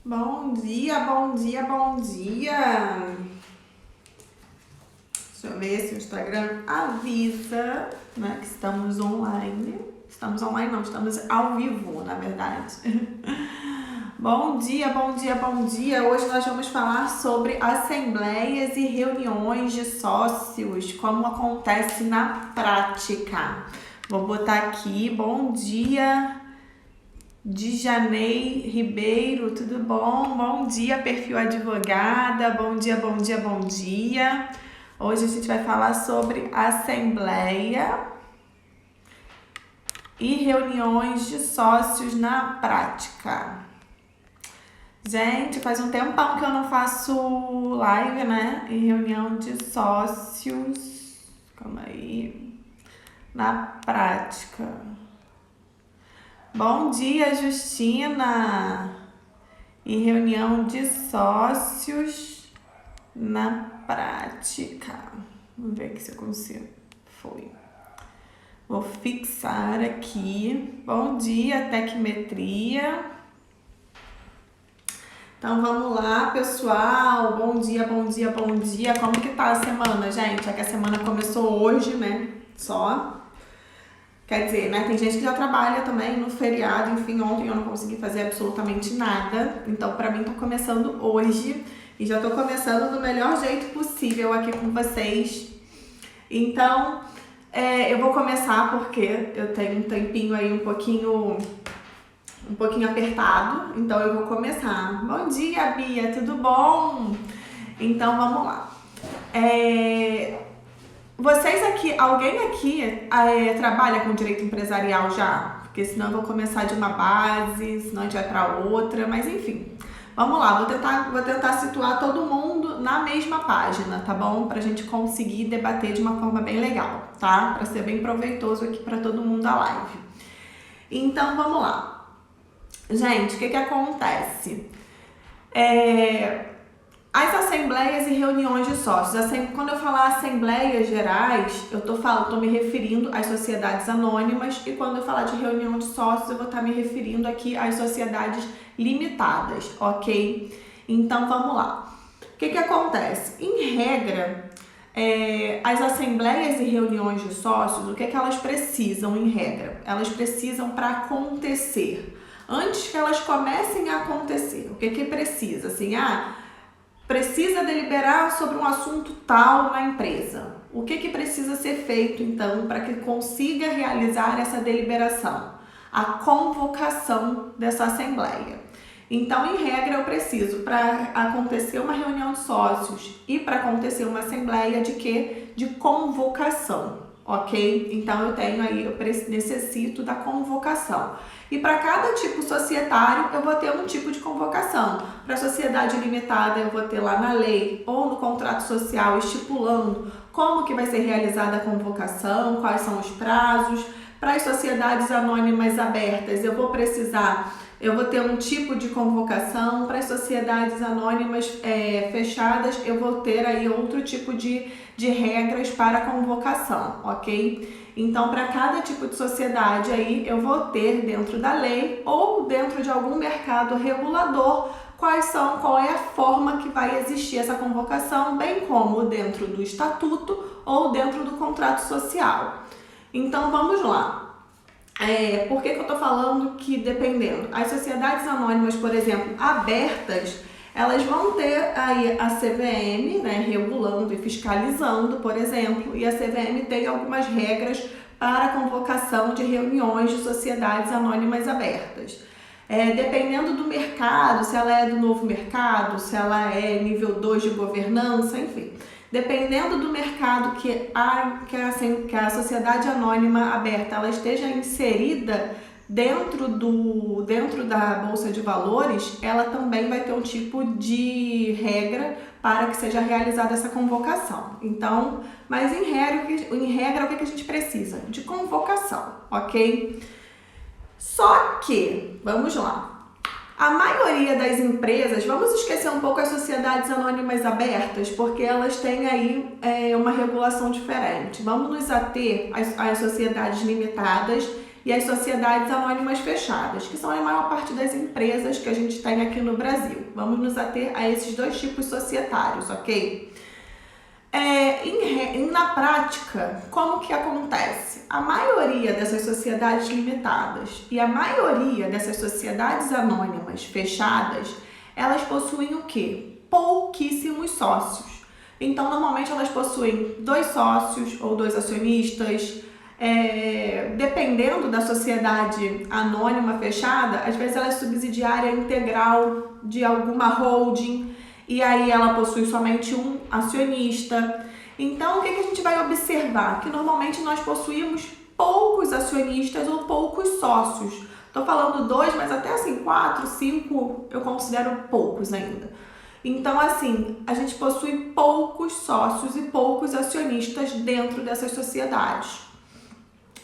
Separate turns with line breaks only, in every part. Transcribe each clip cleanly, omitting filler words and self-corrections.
Bom dia, bom dia, bom dia. Deixa eu ver se o Instagram avisa, né, que estamos online. Estamos online não, estamos ao vivo, na verdade. Bom dia, bom dia, bom dia. Hoje nós vamos falar sobre assembleias e reuniões de sócios, como acontece na prática. Vou botar aqui, bom dia, Dijanei Ribeiro, tudo bom? Bom dia, perfil advogada, bom dia, bom dia, bom dia. Hoje a gente vai falar sobre assembleia e reuniões de sócios na prática. Gente, faz um tempão que eu não faço live, né? E reunião de sócios, calma aí, na prática. Bom dia, Justina! E reunião de sócios na prática. Vamos ver aqui se eu consigo. Foi. Vou fixar aqui. Bom dia, Tecmetria. Então vamos lá, pessoal. Bom dia, bom dia, bom dia. Como que tá a semana, gente? É que a semana começou hoje, né? Só. Quer dizer, né, tem gente que já trabalha também no feriado, enfim, ontem eu não consegui fazer absolutamente nada, então pra mim tô começando hoje e já tô começando do melhor jeito possível aqui com vocês. Então, eu vou começar porque eu tenho um tempinho aí um pouquinho apertado, então eu vou começar. Bom dia, Bia, tudo bom? Então, vamos lá. Vocês aqui, alguém aqui trabalha com direito empresarial já? Porque senão eu vou começar de uma base, senão a gente vai para outra, mas enfim. Vamos lá, vou tentar situar todo mundo na mesma página, tá bom? Pra gente conseguir debater de uma forma bem legal, tá? Pra ser bem proveitoso aqui para todo mundo da live. Então, vamos lá. Gente, o que acontece? As assembleias e reuniões de sócios. Quando eu falar assembleias gerais, eu tô me referindo às sociedades anônimas, e quando eu falar de reunião de sócios, eu vou estar me referindo aqui às sociedades limitadas, ok? Então, vamos lá. O que acontece? Em regra, as assembleias e reuniões de sócios, o que elas precisam em regra? Elas precisam para acontecer. Antes que elas comecem a acontecer, o que precisa? Assim, precisa deliberar sobre um assunto tal na empresa. O que precisa ser feito, então, para que consiga realizar essa deliberação? A convocação dessa assembleia. Então, em regra, eu preciso, para acontecer uma reunião de sócios e para acontecer uma assembleia, de quê? De convocação, ok? Então, eu necessito da convocação. E para cada tipo societário, eu vou ter um tipo de convocação. Para a sociedade limitada, eu vou ter lá na lei ou no contrato social estipulando como que vai ser realizada a convocação, quais são os prazos. Para as sociedades anônimas abertas, eu vou ter um tipo de convocação. Para as sociedades anônimas fechadas, eu vou ter aí outro tipo de regras para a convocação, ok? Então, para cada tipo de sociedade aí, eu vou ter dentro da lei ou dentro de algum mercado regulador qual é a forma que vai existir essa convocação, bem como dentro do estatuto ou dentro do contrato social. Então, vamos lá. Por que eu estou falando que dependendo? As sociedades anônimas, por exemplo, abertas, elas vão ter aí a CVM, né, regulando e fiscalizando, por exemplo, e a CVM tem algumas regras para a convocação de reuniões de sociedades anônimas abertas. Dependendo do mercado, se ela é do novo mercado, se ela é nível 2 de governança, enfim. Dependendo do mercado que a sociedade anônima aberta ela esteja inserida dentro da Bolsa de Valores, ela também vai ter um tipo de regra para que seja realizada essa convocação. Então, mas em regra o que a gente precisa? De convocação, ok? Só que, vamos lá, a maioria das empresas, vamos esquecer um pouco as sociedades anônimas abertas, porque elas têm aí uma regulação diferente. Vamos nos ater às sociedades limitadas e as sociedades anônimas fechadas, que são a maior parte das empresas que a gente tem aqui no Brasil. Vamos nos ater a esses dois tipos societários, ok? Na prática, como que acontece? A maioria dessas sociedades limitadas e a maioria dessas sociedades anônimas fechadas, elas possuem o quê? Pouquíssimos sócios. Então, normalmente elas possuem 2 sócios ou 2 acionistas. Dependendo da sociedade anônima fechada, às vezes ela é subsidiária integral de alguma holding, e aí ela possui somente um acionista. Então, o que a gente vai observar? Que normalmente nós possuímos poucos acionistas ou poucos sócios. Estou falando 2, mas até assim 4, 5 eu considero poucos ainda. Então, assim, a gente possui poucos sócios e poucos acionistas dentro dessas sociedades.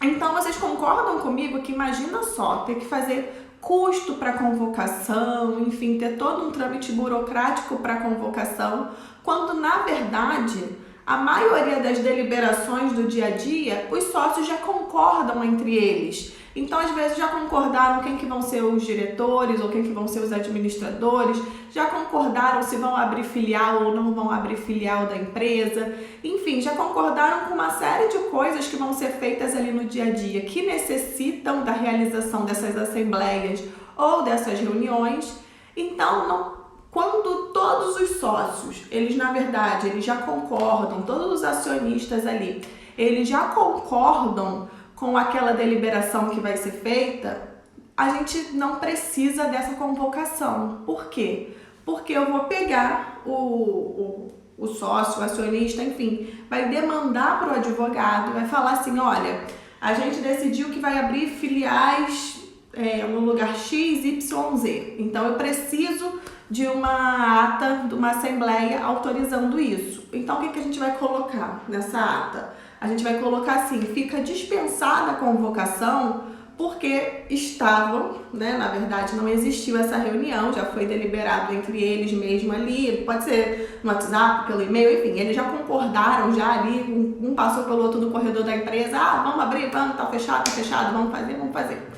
Então, vocês concordam comigo que imagina só, ter que fazer custo para convocação, enfim, ter todo um trâmite burocrático para convocação, quando, na verdade, a maioria das deliberações do dia a dia, os sócios já concordam entre eles. Então, às vezes, já concordaram quem que vão ser os diretores ou quem que vão ser os administradores, já concordaram se vão abrir filial ou não vão abrir filial da empresa, enfim, já concordaram com uma série de coisas que vão ser feitas ali no dia a dia, que necessitam da realização dessas assembleias ou dessas reuniões. Então, quando todos os sócios, eles na verdade, eles já concordam, todos os acionistas ali, eles já concordam com aquela deliberação que vai ser feita, a gente não precisa dessa convocação. Por quê? Porque eu vou pegar o sócio, o acionista, enfim, vai demandar para o advogado, vai falar assim, olha, a gente decidiu que vai abrir filiais no lugar X, Y, Z. Então, eu preciso de uma ata, de uma assembleia autorizando isso. Então, o que a gente vai colocar nessa ata? A gente vai colocar assim, fica dispensada a convocação porque estavam, né, na verdade não existiu essa reunião, já foi deliberado entre eles mesmo ali, pode ser no WhatsApp, pelo e-mail, enfim, eles já concordaram já ali, um passou pelo outro no corredor da empresa, vamos abrir, vamos, tá fechado, vamos fazer.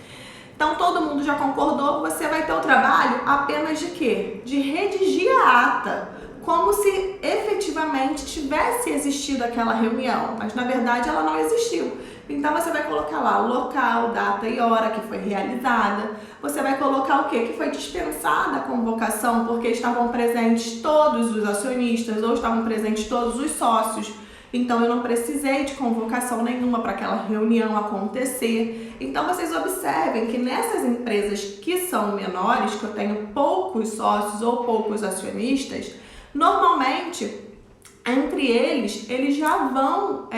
Então todo mundo já concordou, você vai ter o trabalho apenas de quê? De redigir a ata, como se efetivamente tivesse existido aquela reunião, mas na verdade ela não existiu. Então você vai colocar lá o local, data e hora que foi realizada. Você vai colocar o quê? Que foi dispensada a convocação porque estavam presentes todos os acionistas ou estavam presentes todos os sócios. Então eu não precisei de convocação nenhuma para aquela reunião acontecer. Então vocês observem que nessas empresas que são menores, que eu tenho poucos sócios ou poucos acionistas, normalmente, entre eles já vão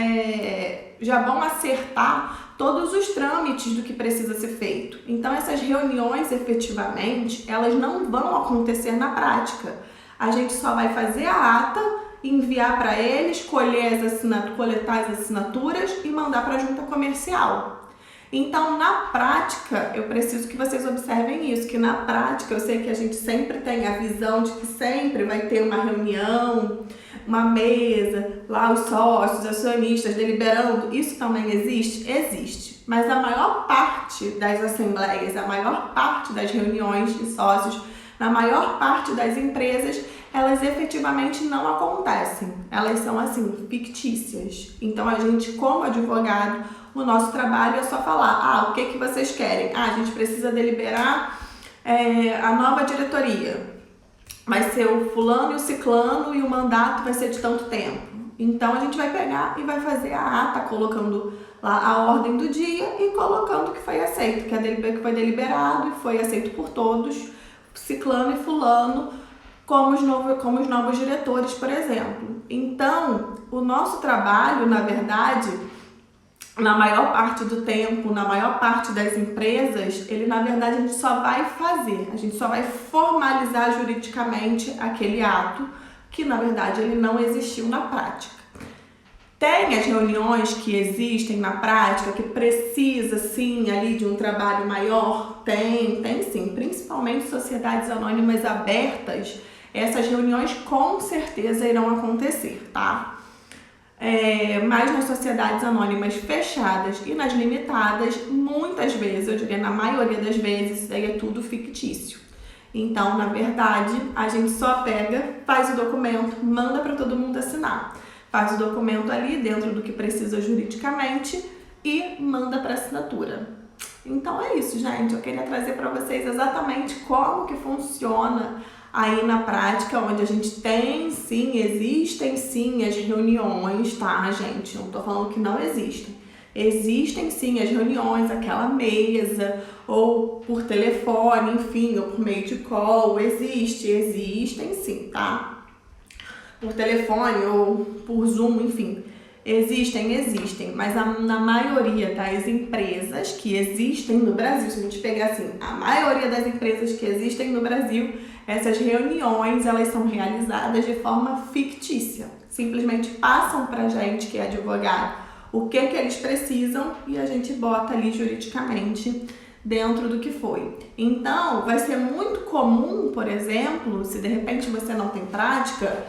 acertar todos os trâmites do que precisa ser feito. Então, essas reuniões, efetivamente, elas não vão acontecer na prática. A gente só vai fazer a ata, enviar para eles, coletar as assinaturas e mandar para a junta comercial. Então, na prática, eu preciso que vocês observem isso, que na prática, eu sei que a gente sempre tem a visão de que sempre vai ter uma reunião, uma mesa, lá os sócios, os acionistas deliberando, isso também existe? Existe. Mas a maior parte das assembleias, a maior parte das reuniões de sócios, na maior parte das empresas, elas efetivamente não acontecem. Elas são, assim, fictícias. Então, a gente, como advogado, o nosso trabalho é só falar, o que vocês querem? A gente precisa deliberar a nova diretoria. Vai ser o fulano e o ciclano e o mandato vai ser de tanto tempo. Então, a gente vai pegar e vai fazer a ata, colocando lá a ordem do dia e colocando que foi aceito, que foi deliberado e foi aceito por todos, ciclano e fulano, como os novos diretores, por exemplo. Então, o nosso trabalho, na verdade, na maior parte do tempo, na maior parte das empresas, na verdade, a gente só vai fazer, a gente só vai formalizar juridicamente aquele ato que, na verdade, ele não existiu na prática. Tem as reuniões que existem na prática, que precisa, sim, ali de um trabalho maior? Tem sim, principalmente sociedades anônimas abertas, essas reuniões com certeza irão acontecer, tá? mas nas sociedades anônimas fechadas e nas limitadas, muitas vezes, eu diria na maioria das vezes, isso daí é tudo fictício. Então, na verdade, a gente só pega, faz o documento, manda para todo mundo assinar. Faz o documento ali dentro do que precisa juridicamente e manda para assinatura. Então é isso, gente. Eu queria trazer para vocês exatamente como que funciona aí na prática, onde a gente tem sim, existem sim as reuniões, tá, gente? Não tô falando que não existem. Existem sim as reuniões, aquela mesa, ou por telefone, enfim, ou por meio de call, existem sim, tá? Por telefone ou por Zoom, enfim, existem, mas na maioria das empresas que existem no Brasil, se a gente pegar assim, a maioria das empresas que existem no Brasil, essas reuniões, elas são realizadas de forma fictícia, simplesmente passam pra gente, que é advogado, o que eles precisam e a gente bota ali juridicamente dentro do que foi. Então, vai ser muito comum, por exemplo, se de repente você não tem prática,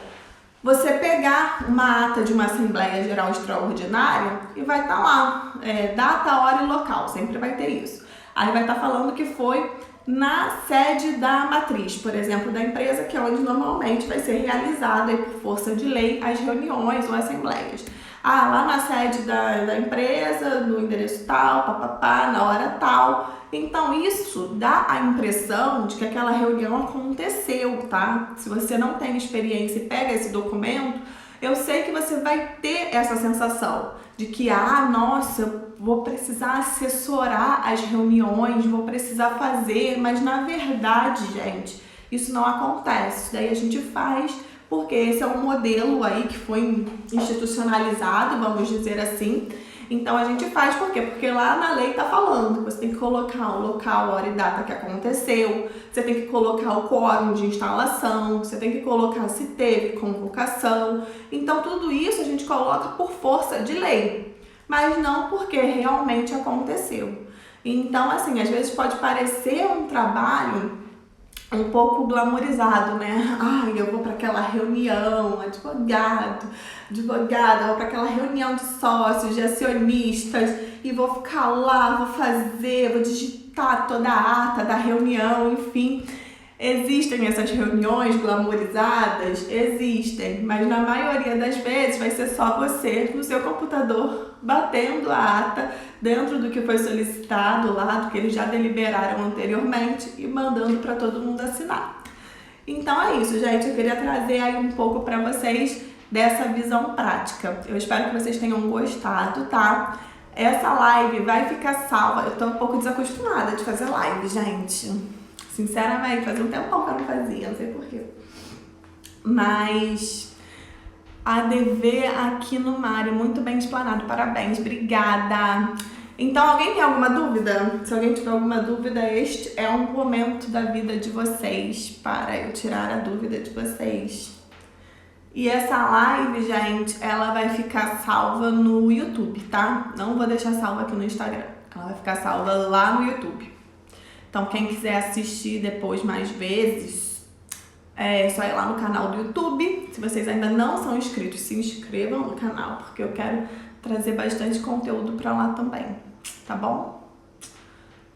você pegar uma ata de uma Assembleia Geral Extraordinária e vai estar lá, data, hora e local, sempre vai ter isso. Aí vai estar falando que foi na sede da matriz, por exemplo, da empresa, que é onde normalmente vai ser realizada por força de lei as reuniões ou assembleias. Lá na sede da empresa, no endereço tal, papapá, na hora tal. Então isso dá a impressão de que aquela reunião aconteceu, tá? Se você não tem experiência e pega esse documento, eu sei que você vai ter essa sensação de que, nossa, eu vou precisar assessorar as reuniões, vou precisar fazer, mas na verdade, gente, isso não acontece. Isso daí a gente faz porque esse é um modelo aí que foi institucionalizado, vamos dizer assim. Então a gente faz por quê? Porque lá na lei tá falando que você tem que colocar o local, hora e data que aconteceu, você tem que colocar o quórum de instalação, você tem que colocar se teve convocação. Então tudo isso a gente coloca por força de lei, mas não porque realmente aconteceu. Então assim, às vezes pode parecer um trabalho um pouco glamourizado, né? Eu vou para aquela reunião, advogada, eu vou para aquela reunião de sócios, de acionistas e vou ficar lá, vou digitar toda a ata da reunião, enfim. Existem essas reuniões glamourizadas? Existem, mas na maioria das vezes vai ser só você no seu computador batendo a ata dentro do que foi solicitado lá, do que eles já deliberaram anteriormente e mandando para todo mundo assinar. Então é isso, gente. Eu queria trazer aí um pouco para vocês dessa visão prática. Eu espero que vocês tenham gostado, tá? Essa live vai ficar salva. Eu tô um pouco desacostumada de fazer live, gente. Sinceramente, fazia um tempão que eu não fazia, não sei porquê. Mas ADV aqui no Mário, muito bem explanado, parabéns, obrigada. Então, alguém tem alguma dúvida? Se alguém tiver alguma dúvida, este é um momento da vida de vocês para eu tirar a dúvida de vocês. E essa live, gente, ela vai ficar salva no YouTube, tá? Não vou deixar salva aqui no Instagram. Ela vai ficar salva lá no YouTube. Então, quem quiser assistir depois mais vezes, é só ir lá no canal do YouTube. Se vocês ainda não são inscritos, se inscrevam no canal, porque eu quero trazer bastante conteúdo pra lá também, tá bom?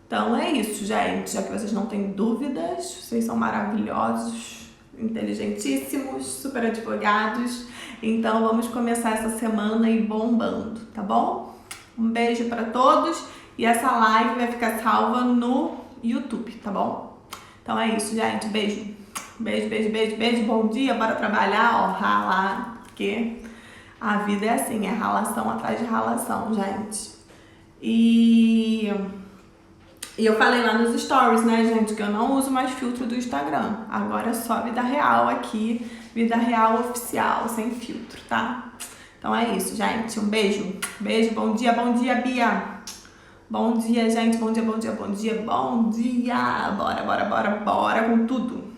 Então é isso, gente. Já que vocês não têm dúvidas, vocês são maravilhosos, inteligentíssimos, super advogados. Então vamos começar essa semana aí bombando, tá bom? Um beijo pra todos e essa live vai ficar salva no YouTube, tá bom? Então é isso, gente. Beijo. Beijo. Bom dia, bora trabalhar, ralar, porque a vida é assim, é ralação atrás de ralação, gente. E eu falei lá nos stories, né, gente, que eu não uso mais filtro do Instagram. Agora é só vida real aqui, vida real oficial, sem filtro, tá? Então é isso, gente. Um beijo. Bom dia, Bia. Bom dia, gente. Bom dia. Bora com tudo.